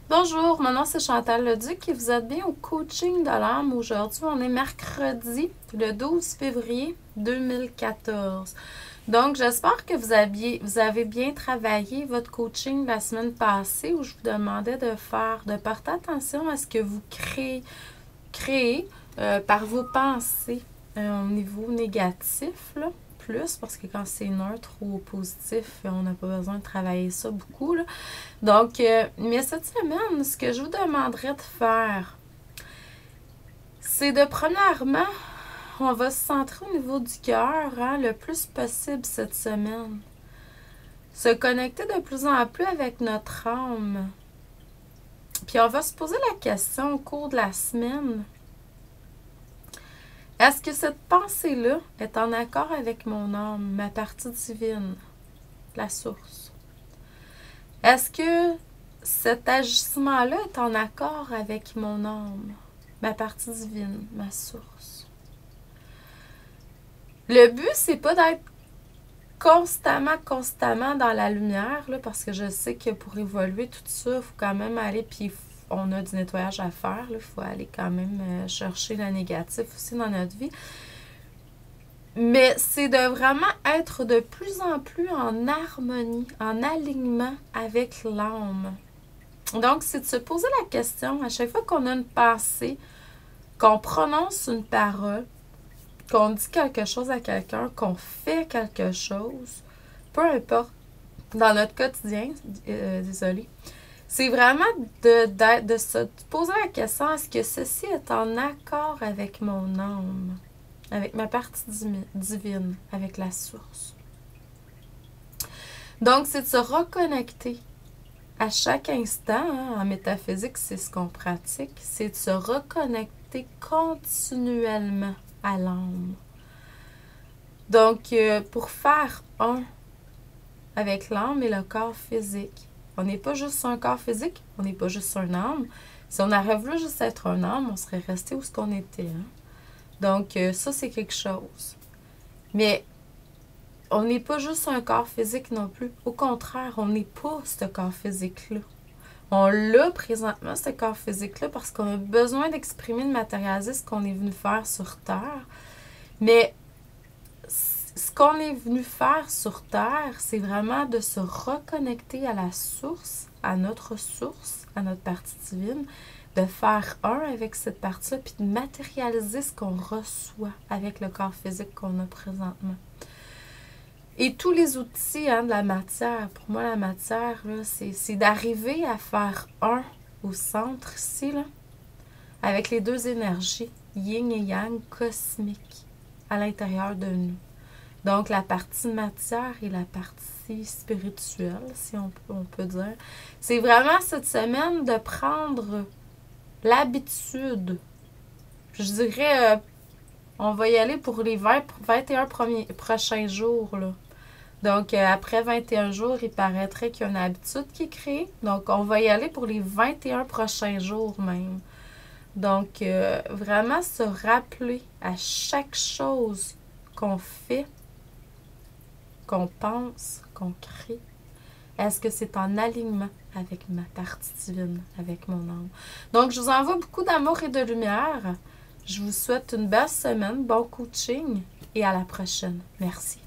Bonjour, mon nom c'est Chantal Leduc et vous êtes bien au coaching de l'âme. Aujourd'hui, on est mercredi, le 12 février 2014. Donc, j'espère que vous avez bien travaillé votre coaching la semaine passée où je vous demandais de porter attention à ce que vous créez par vos pensées au niveau négatif, là. Plus, parce que quand c'est neutre ou positif, on n'a pas besoin de travailler ça beaucoup, là. Donc, mais cette semaine, ce que je vous demanderais de faire, c'est premièrement, on va se centrer au niveau du cœur, hein, le plus possible cette semaine. Se connecter de plus en plus avec notre âme. Puis on va se poser la question au cours de la semaine. Est-ce que cette pensée-là est en accord avec mon âme, ma partie divine, la source? Est-ce que cet agissement-là est en accord avec mon âme, ma partie divine, ma source? Le but, c'est pas d'être constamment dans la lumière, là, parce que je sais que pour évoluer tout ça, il faut quand même aller, puis on a du nettoyage à faire, il faut aller quand même chercher le négatif aussi dans notre vie. Mais c'est de vraiment être de plus en plus en harmonie, en alignement avec l'âme. Donc, c'est de se poser la question, à chaque fois qu'on a une pensée, qu'on prononce une parole, qu'on dit quelque chose à quelqu'un, qu'on fait quelque chose, peu importe, dans notre quotidien, désolé, c'est vraiment de se poser la question, est-ce que ceci est en accord avec mon âme, avec ma partie divine, avec la source? Donc, c'est de se reconnecter à chaque instant, hein, en métaphysique, c'est ce qu'on pratique, c'est de se reconnecter continuellement à l'âme. Donc, pour faire un avec l'âme et le corps physique, on n'est pas juste un corps physique, on n'est pas juste un âme. Si on aurait voulu juste être un âme, on serait resté où ce qu'on était. Hein? Donc, ça, c'est quelque chose. Mais on n'est pas juste un corps physique non plus. Au contraire, on n'est pas ce corps physique-là. On l'a présentement, ce corps physique-là, parce qu'on a besoin d'exprimer, de matérialiser ce qu'on est venu faire sur Terre. Mais ce qu'on est venu faire sur Terre, c'est vraiment de se reconnecter à la source, à notre partie divine, de faire un avec cette partie-là, puis de matérialiser ce qu'on reçoit avec le corps physique qu'on a présentement. Et tous les outils de la matière, pour moi, la matière, c'est d'arriver à faire un au centre ici, là, avec les deux énergies, yin et yang, cosmiques, à l'intérieur de nous. Donc, la partie matière et la partie spirituelle, si on peut dire. C'est vraiment cette semaine de prendre l'habitude. Je dirais, on va y aller pour les 21 prochains jours, là. Donc, après 21 jours, il paraîtrait qu'il y a une habitude qui est créée. Donc, on va y aller pour les 21 prochains jours même. Donc, vraiment se rappeler à chaque chose qu'on fait, qu'on pense, qu'on crée, est-ce que c'est en alignement avec ma partie divine, avec mon âme? Donc, je vous envoie beaucoup d'amour et de lumière. Je vous souhaite une belle semaine, bon coaching et à la prochaine. Merci.